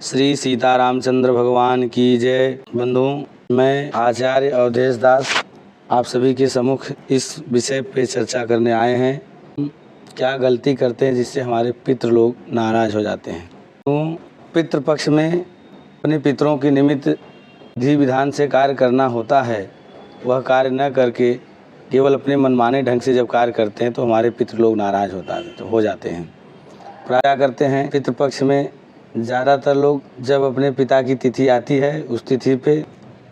श्री सीतारामचंद्र भगवान की जय। बंधुओं, मैं आचार्य अवधेश दास आप सभी के सम्मुख इस विषय पे चर्चा करने आए हैं। क्या गलती करते हैं जिससे हमारे पितृ लोग नाराज हो जाते हैं। तो पितृपक्ष में अपने पितरों के निमित्त विधि विधान से कार्य करना होता है। वह कार्य न करके केवल अपने मनमाने ढंग से जब कार्य करते हैं तो हमारे पितृ लोग नाराज हो जाते हैं। प्राय करते हैं पितृपक्ष में ज़्यादातर लोग जब अपने पिता की तिथि आती है उस तिथि पे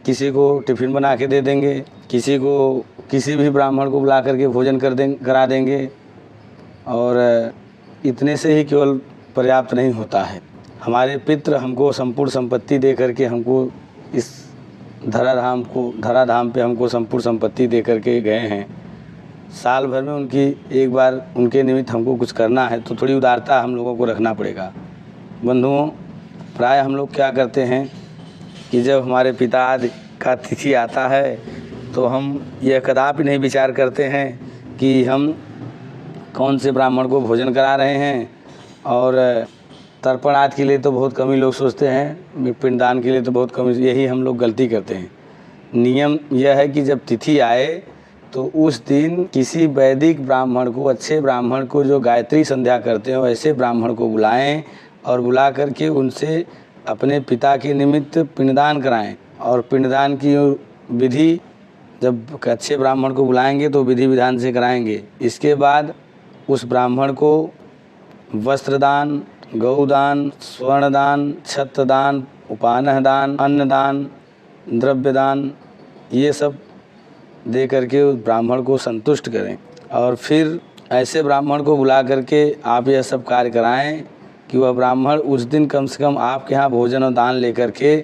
किसी को टिफ़िन बना के दे देंगे, किसी भी ब्राह्मण को बुला करके भोजन करा देंगे और इतने से ही केवल पर्याप्त नहीं होता है। हमारे पितृ हमको संपूर्ण संपत्ति दे करके हमको इस धराधाम पे हमको संपूर्ण संपत्ति दे करके गए हैं। साल भर में उनकी एक बार उनके निमित्त हमको कुछ करना है तो थोड़ी उदारता हम लोगों को रखना पड़ेगा। बंधुओं, प्राय हम लोग क्या करते हैं कि जब हमारे पिता आदि का तिथि आता है तो हम यह कदापि नहीं विचार करते हैं कि हम कौन से ब्राह्मण को भोजन करा रहे हैं। और तर्पण आदि के लिए तो बहुत कम ही लोग सोचते हैं, पिंडदान के लिए तो बहुत कम, यही हम लोग गलती करते हैं। नियम यह है कि जब तिथि आए तो उस दिन किसी वैदिक ब्राह्मण को, अच्छे ब्राह्मण को जो गायत्री संध्या करते हो ऐसे ब्राह्मण को बुलाएं और बुला करके उनसे अपने पिता के निमित्त पिंडदान कराएं। और पिंडदान की विधि जब अच्छे ब्राह्मण को बुलाएंगे तो विधि विधान से कराएंगे। इसके बाद उस ब्राह्मण को वस्त्रदान, गौदान, स्वर्णदान, छत्रदान, उपानह दान, अन्नदान, द्रव्यदान, ये सब दे करके उस ब्राह्मण को संतुष्ट करें। और फिर ऐसे ब्राह्मण को बुला करके आप यह सब कार्य कराएं कि वह ब्राह्मण उस दिन कम से कम आपके यहाँ भोजन और दान लेकर के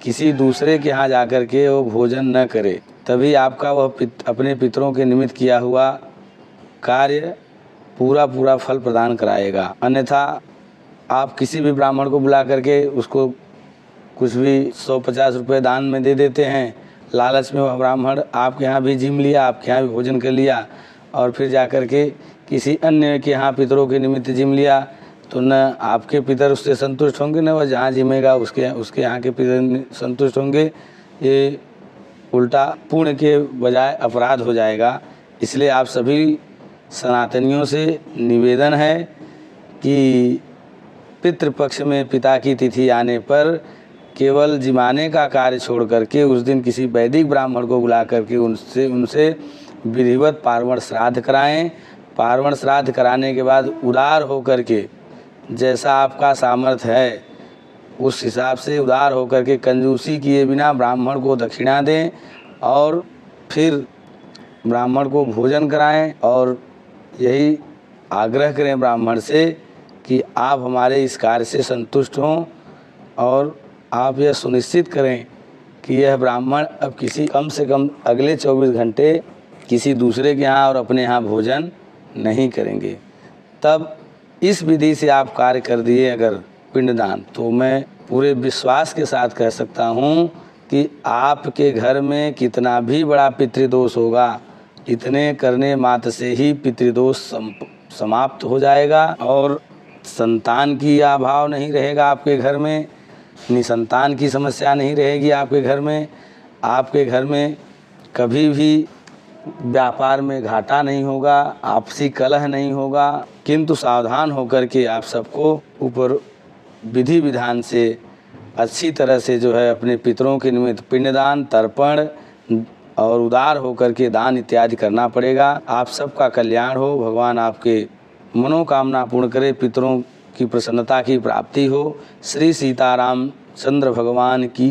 किसी दूसरे के यहाँ जा कर के वो भोजन न करे। तभी आपका वह अपने पितरों के निमित्त किया हुआ कार्य पूरा फल प्रदान कराएगा। अन्यथा आप किसी भी ब्राह्मण को बुला करके उसको कुछ भी 150 रुपये दान में दे देते हैं। लालच में वह ब्राह्मण आपके यहाँ भी जिम लिया, आपके यहाँ भी भोजन कर लिया और फिर जा कर के किसी अन्य के यहाँ पितरों के निमित्त जिम लिया तो न आपके पितर उससे संतुष्ट होंगे, न वह जहाँ जिमेगा उसके यहाँ के पितर संतुष्ट होंगे। ये उल्टा पुण्य के बजाय अपराध हो जाएगा। इसलिए आप सभी सनातनियों से निवेदन है कि पितृपक्ष में पिता की तिथि आने पर केवल जिमाने का कार्य छोड़ करके उस दिन किसी वैदिक ब्राह्मण को बुला करके उनसे विधिवत पार्वण श्राद्ध कराएं। पार्वण श्राद्ध कराने के बाद उदार होकर के जैसा आपका सामर्थ्य है उस हिसाब से उदार होकर के कंजूसी किए बिना ब्राह्मण को दक्षिणा दें और फिर ब्राह्मण को भोजन कराएं। और यही आग्रह करें ब्राह्मण से कि आप हमारे इस कार्य से संतुष्ट हों और आप यह सुनिश्चित करें कि यह ब्राह्मण अब कम से कम अगले 24 घंटे किसी दूसरे के यहाँ और अपने यहाँ भोजन नहीं करेंगे। तब इस विधि से आप कार्य कर दिए अगर पिंडदान, तो मैं पूरे विश्वास के साथ कह सकता हूँ कि आपके घर में कितना भी बड़ा पितृदोष होगा, इतने करने मात्र से ही पितृदोष समाप्त हो जाएगा और संतान की अभाव नहीं रहेगा आपके घर में, निसंतान की समस्या नहीं रहेगी आपके घर में। आपके घर में कभी भी व्यापार में घाटा नहीं होगा, आपसी कलह नहीं होगा। किंतु सावधान होकर के आप सबको ऊपर विधि विधान से अच्छी तरह से जो है अपने पितरों के निमित्त पिंडदान, तर्पण और उदार होकर के दान इत्यादि करना पड़ेगा। आप सबका कल्याण हो, भगवान आपके मनोकामना पूर्ण करे, पितरों की प्रसन्नता की प्राप्ति हो। श्री सीताराम चंद्र भगवान की